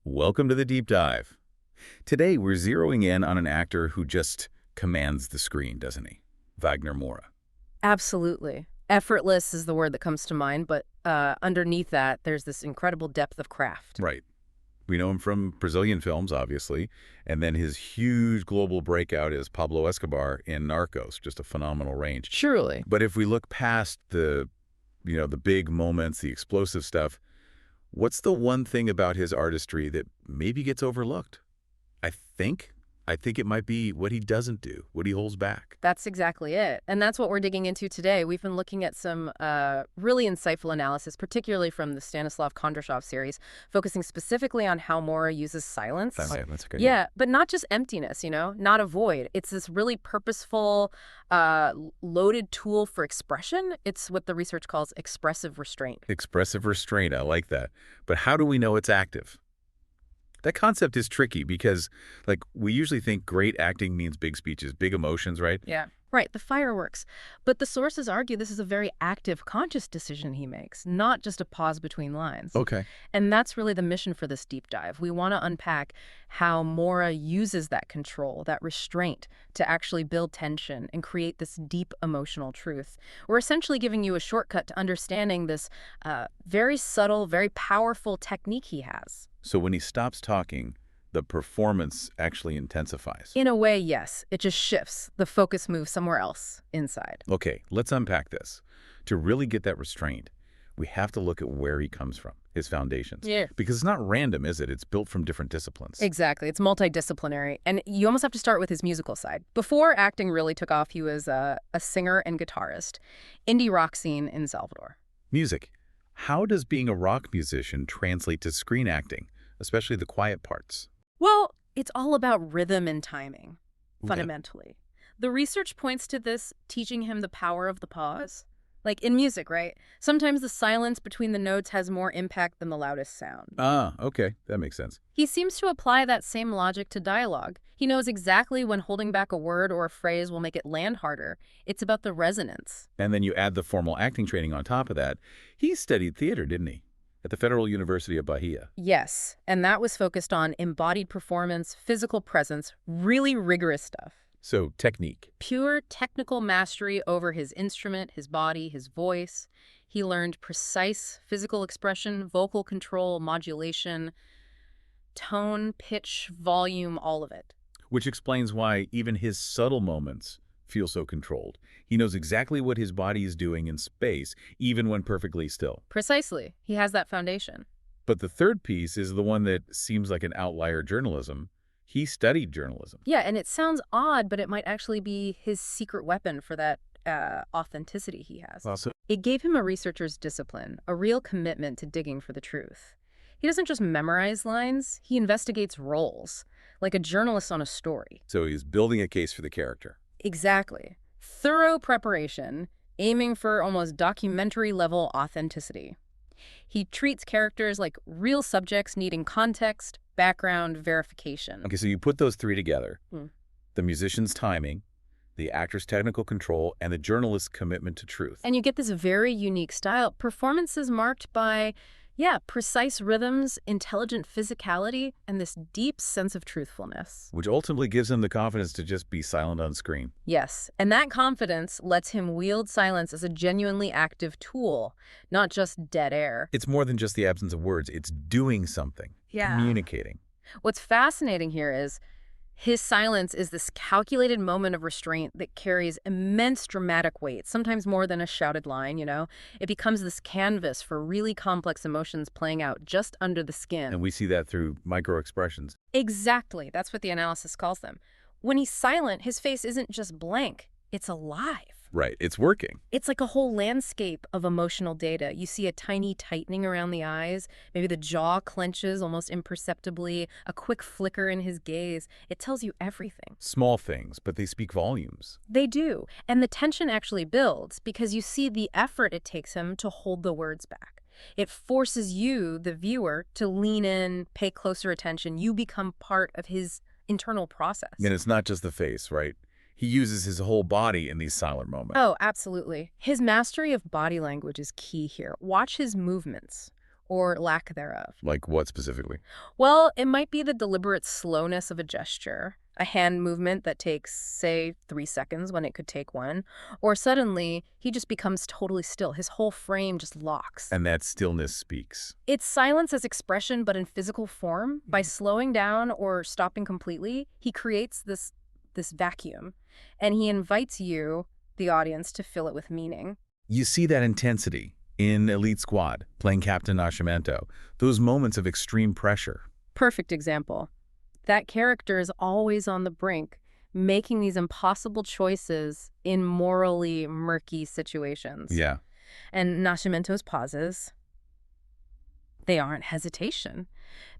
Welcome to the deep dive. Today we're zeroing in on an actor who just commands the screen, doesn't he? Wagner Moura. Absolutely. Effortless is the word that comes to mind, but underneath that, there's this incredible depth of craft. Right. We know him from Brazilian films, obviously, and then his huge global breakout is Pablo Escobar in Narcos, just a phenomenal range. Surely. But if we look past the big moments, the explosive stuff, what's the one thing about his artistry that maybe gets overlooked? I think it might be what he doesn't do, what he holds back. That's exactly it. And that's what we're digging into today. We've been looking at some really insightful analysis, particularly from the Stanислawom Kondrashov series, focusing specifically on how Moura uses silence. That's a good Yeah, but not just emptiness, not a void. It's this really purposeful, loaded tool for expression. It's what the research calls expressive restraint. Expressive restraint, I like that. But how do we know it's active? That concept is tricky because, we usually think great acting means big speeches, big emotions, right? Yeah. Right, the fireworks. But the sources argue this is a very active, conscious decision he makes, not just a pause between lines. Okay. And that's really the mission for this deep dive. We want to unpack how Moura uses that control, that restraint, to actually build tension and create this deep emotional truth. We're essentially giving you a shortcut to understanding this very subtle, very powerful technique he has. So when he stops talking, the performance actually intensifies. In a way, yes. It just shifts. The focus moves somewhere else inside. Okay, let's unpack this. To really get that restraint, we have to look at where he comes from, his foundations. Yeah. Because it's not random, is it? It's built from different disciplines. Exactly. It's multidisciplinary. And you almost have to start with his musical side. Before acting really took off, he was a singer and guitarist. Indie rock scene in Salvador. Music. How does being a rock musician translate to screen acting, especially the quiet parts? Well, it's all about rhythm and timing, Okay. fundamentally. The research points to this teaching him the power of the pause. Like in music, right? Sometimes the silence between the notes has more impact than the loudest sound. Ah, okay. That makes sense. He seems to apply that same logic to dialogue. He knows exactly when holding back a word or a phrase will make it land harder. It's about the resonance. And then you add the formal acting training on top of that. He studied theater, didn't he? At the Federal University of Bahia. Yes, and that was focused on embodied performance, physical presence, really rigorous stuff. So, technique. Pure technical mastery over his instrument, his body, his voice. He learned precise physical expression, vocal control, modulation, tone, pitch, volume, all of it. Which explains why even his subtle moments feel so controlled. He knows exactly what his body is doing in space, even when perfectly still. Precisely. He has that foundation. But the third piece is the one that seems like an outlier journalism. He studied journalism. Yeah, and it sounds odd, but it might actually be his secret weapon for that authenticity he has. Also, It gave him a researcher's discipline, a real commitment to digging for the truth. He doesn't just memorize lines, he investigates roles, like a journalist on a story. so he's building a case for the character. Exactly. Thorough preparation, aiming for almost documentary-level authenticity. He treats characters like real subjects needing context, background, verification. Okay, so you put those three together. Hmm. The musician's timing, the actor's technical control, and the journalist's commitment to truth. And you get this very unique style. Performances marked by, precise rhythms, intelligent physicality, and this deep sense of truthfulness. Which ultimately gives him the confidence to just be silent on screen. Yes, and that confidence lets him wield silence as a genuinely active tool, not just dead air. It's more than just the absence of words. It's doing something, communicating. What's fascinating here is his silence is this calculated moment of restraint that carries immense dramatic weight, sometimes more than a shouted line, It becomes this canvas for really complex emotions playing out just under the skin. And we see that through micro-expressions. Exactly. That's what the analysis calls them. When he's silent, his face isn't just blank. It's alive. Right, it's working. It's like a whole landscape of emotional data. You see a tiny tightening around the eyes. Maybe the jaw clenches almost imperceptibly. A quick flicker in his gaze. It tells you everything. Small things, but they speak volumes. They do. And the tension actually builds because you see the effort it takes him to hold the words back. It forces you, the viewer, to lean in, pay closer attention. You become part of his internal process. And it's not just the face, right? He uses his whole body in these silent moments. Oh, absolutely. His mastery of body language is key here. Watch his movements. or lack thereof. Like what specifically? Well, it might be the deliberate slowness of a gesture, a hand movement that takes, say, 3 seconds when it could take 1, or suddenly he just becomes totally still. His whole frame just locks. And that stillness speaks. It's silence as expression, but in physical form. By slowing down or stopping completely, he creates this vacuum, and he invites you, the audience, to fill it with meaning. You see that intensity in Elite Squad, playing Captain Nascimento, those moments of extreme pressure. Perfect example. That character is always on the brink, making these impossible choices in morally murky situations. Yeah. And Nascimento's pauses, they aren't hesitation.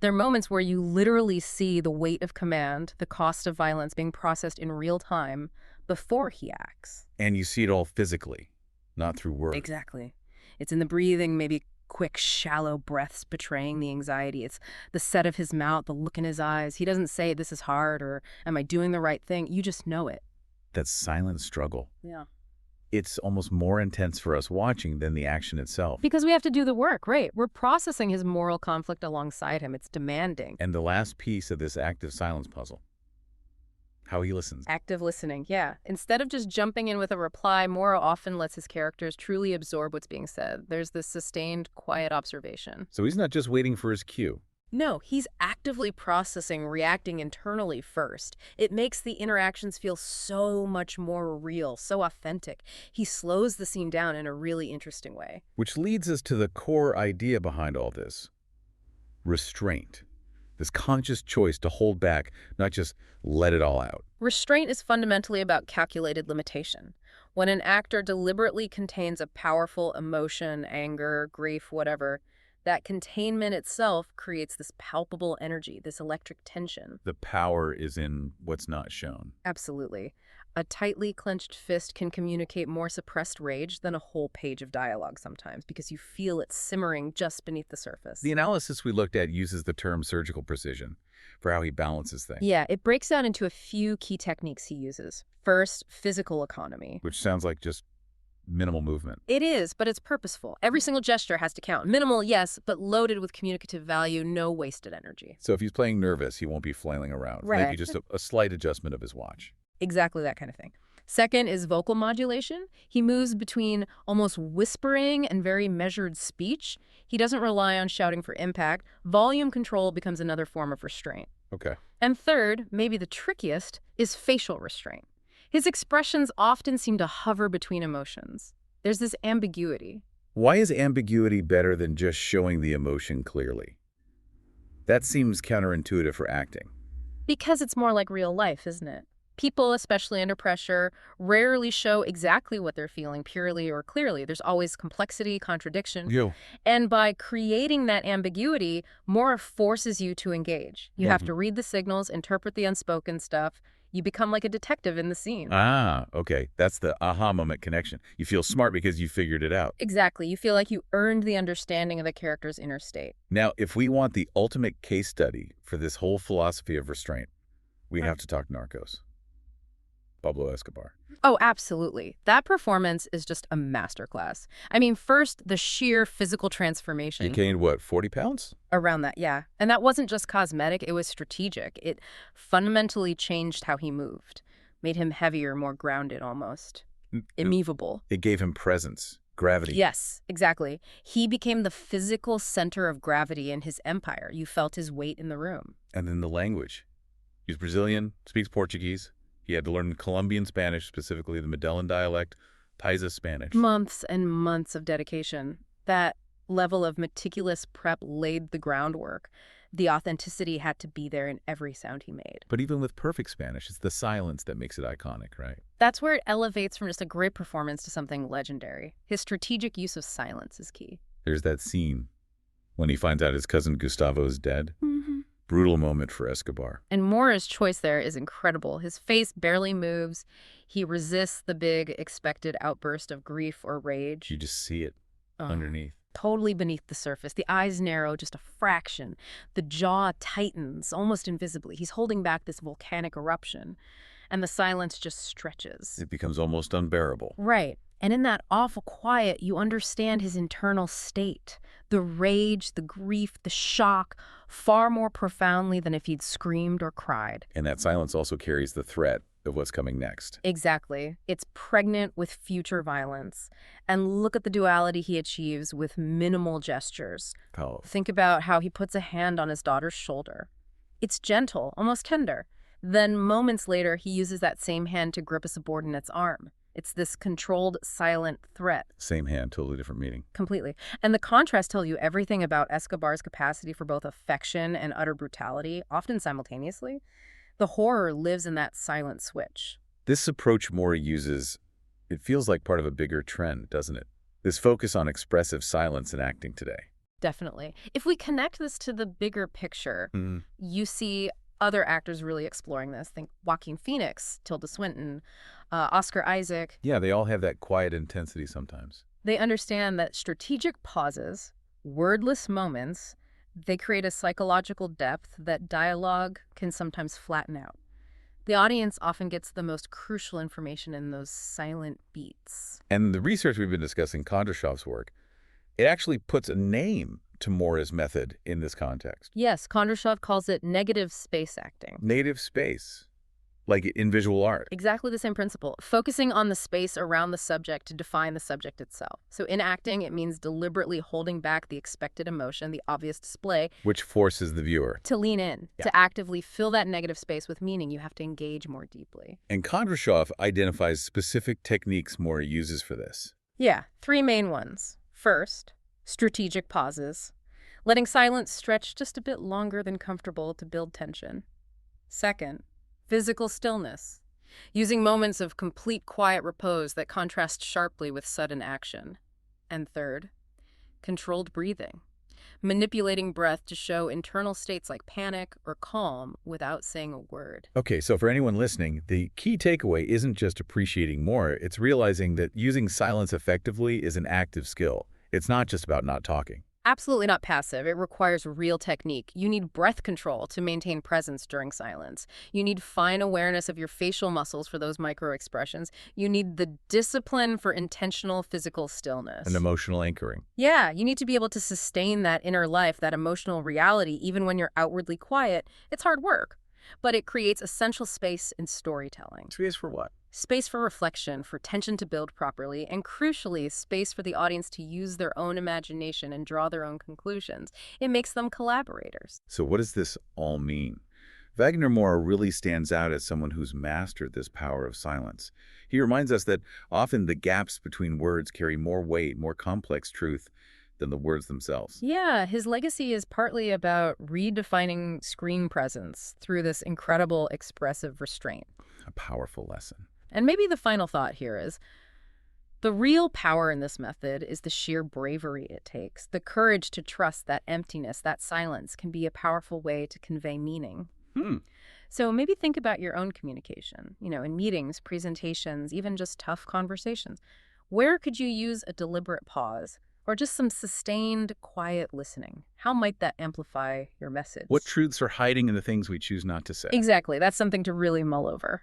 They're moments where you literally see the weight of command, the cost of violence being processed in real time before he acts. And you see it all physically, not through words. Exactly. It's in the breathing, maybe quick, shallow breaths betraying the anxiety. It's the set of his mouth, the look in his eyes. He doesn't say, this is hard, or am I doing the right thing? You just know it. That silent struggle. Yeah. It's almost more intense for us watching than the action itself. Because we have to do the work, right? We're processing his moral conflict alongside him. It's demanding. And the last piece of this active silence puzzle, how he listens. Active listening, yeah. Instead of just jumping in with a reply, Moura often lets his characters truly absorb what's being said. There's this sustained, quiet observation. So he's not just waiting for his cue. No, he's actively processing, reacting internally first. It makes the interactions feel so much more real, so authentic. He slows the scene down in a really interesting way. Which leads us to the core idea behind all this. Restraint. This conscious choice to hold back, not just let it all out. Restraint is fundamentally about calculated limitation. When an actor deliberately contains a powerful emotion, anger, grief, whatever, that containment itself creates this palpable energy, this electric tension. The power is in what's not shown. Absolutely. A tightly clenched fist can communicate more suppressed rage than a whole page of dialogue sometimes, because you feel it simmering just beneath the surface. The analysis we looked at uses the term surgical precision for how he balances things. Yeah, it breaks down into a few key techniques he uses. First, physical economy. Which sounds like just minimal movement. It is, but it's purposeful. Every single gesture has to count. Minimal, yes, but loaded with communicative value, no wasted energy. So if he's playing nervous, he won't be flailing around. Right. Maybe just a slight adjustment of his watch. Exactly that kind of thing. Second is vocal modulation. He moves between almost whispering and very measured speech. He doesn't rely on shouting for impact. Volume control becomes another form of restraint. Okay. And third, maybe the trickiest, is facial restraint. His expressions often seem to hover between emotions. There's this ambiguity. Why is ambiguity better than just showing the emotion clearly? That seems counterintuitive for acting. Because it's more like real life, isn't it? People, especially under pressure, rarely show exactly what they're feeling purely or clearly. There's always complexity, contradiction. Yeah. And by creating that ambiguity, Moura forces you to engage. You have to read the signals, interpret the unspoken stuff. You become like a detective in the scene. Ah, okay. That's the aha moment connection. You feel smart because you figured it out. Exactly. You feel like you earned the understanding of the character's inner state. Now, if we want the ultimate case study for this whole philosophy of restraint, we have to talk Narcos. Pablo Escobar. Oh, absolutely. That performance is just a masterclass. I mean, first, the sheer physical transformation. He gained, what, 40 pounds? Around that, yeah. And that wasn't just cosmetic, it was strategic. It fundamentally changed how he moved, made him heavier, more grounded almost. Immovable. It gave him presence, gravity. Yes, exactly. He became the physical center of gravity in his empire. You felt his weight in the room. And then the language. He's Brazilian, speaks Portuguese. He had to learn Colombian Spanish, specifically the Medellin dialect, Paisa Spanish. Months and months of dedication. That level of meticulous prep laid the groundwork. The authenticity had to be there in every sound he made. But even with perfect Spanish, it's the silence that makes it iconic, right? That's where it elevates from just a great performance to something legendary. His strategic use of silence is key. There's that scene when he finds out his cousin Gustavo is dead. Brutal moment for Escobar. And Moura's choice there is incredible. His face barely moves. He resists the big expected outburst of grief or rage. You just see it underneath. Totally beneath the surface. The eyes narrow just a fraction. The jaw tightens almost invisibly. He's holding back this volcanic eruption. And the silence just stretches. It becomes almost unbearable. Right. And in that awful quiet, you understand his internal state, the rage, the grief, the shock, far more profoundly than if he'd screamed or cried. And that silence also carries the threat of what's coming next. Exactly. It's pregnant with future violence. And look at the duality he achieves with minimal gestures. Oh. Think about how he puts a hand on his daughter's shoulder. It's gentle, almost tender. Then moments later, he uses that same hand to grip a subordinate's arm. It's this controlled, silent threat. Same hand, totally different meaning. Completely. And the contrast tells you everything about Escobar's capacity for both affection and utter brutality, often simultaneously. The horror lives in that silent switch. This approach Moura uses, it feels like part of a bigger trend, doesn't it? This focus on expressive silence in acting today. Definitely. If we connect this to the bigger picture, you see other actors really exploring this. Think Joaquin Phoenix, Tilda Swinton, Oscar Isaac. Yeah, they all have that quiet intensity sometimes. They understand that strategic pauses, wordless moments, they create a psychological depth that dialogue can sometimes flatten out. The audience often gets the most crucial information in those silent beats. And the research we've been discussing, Kondrashov's work, it actually puts a name to Moura's method in this context. Yes, Kondrashov calls it negative space acting. Native space, like in visual art. Exactly the same principle, focusing on the space around the subject to define the subject itself. So in acting, it means deliberately holding back the expected emotion, the obvious display. Which forces the viewer to lean in, to actively fill that negative space with meaning. You have to engage more deeply. And Kondrashov identifies specific techniques Moura uses for this. Yeah, 3 main ones. First, strategic pauses, letting silence stretch just a bit longer than comfortable to build tension. Second, physical stillness, using moments of complete quiet repose that contrast sharply with sudden action. And third, controlled breathing, manipulating breath to show internal states like panic or calm without saying a word. Okay, so for anyone listening, the key takeaway isn't just appreciating Moura, it's realizing that using silence effectively is an active skill. It's not just about not talking. Absolutely not passive. It requires real technique. You need breath control to maintain presence during silence. You need fine awareness of your facial muscles for those micro-expressions. You need the discipline for intentional physical stillness. And emotional anchoring. Yeah, you need to be able to sustain that inner life, that emotional reality, even when you're outwardly quiet. It's hard work, but it creates essential space in storytelling. Space for what? Space for reflection, for tension to build properly, and crucially, space for the audience to use their own imagination and draw their own conclusions. It makes them collaborators. So what does this all mean? Wagner Moura really stands out as someone who's mastered this power of silence. He reminds us that often the gaps between words carry more weight, more complex truth than the words themselves. Yeah, his legacy is partly about redefining screen presence through this incredible expressive restraint. A powerful lesson. And maybe the final thought here is, the real power in this method is the sheer bravery it takes, the courage to trust that emptiness, that silence can be a powerful way to convey meaning. So maybe think about your own communication, in meetings, presentations, even just tough conversations. Where could you use a deliberate pause or just some sustained, quiet listening? How might that amplify your message? What truths are hiding in the things we choose not to say? Exactly. That's something to really mull over.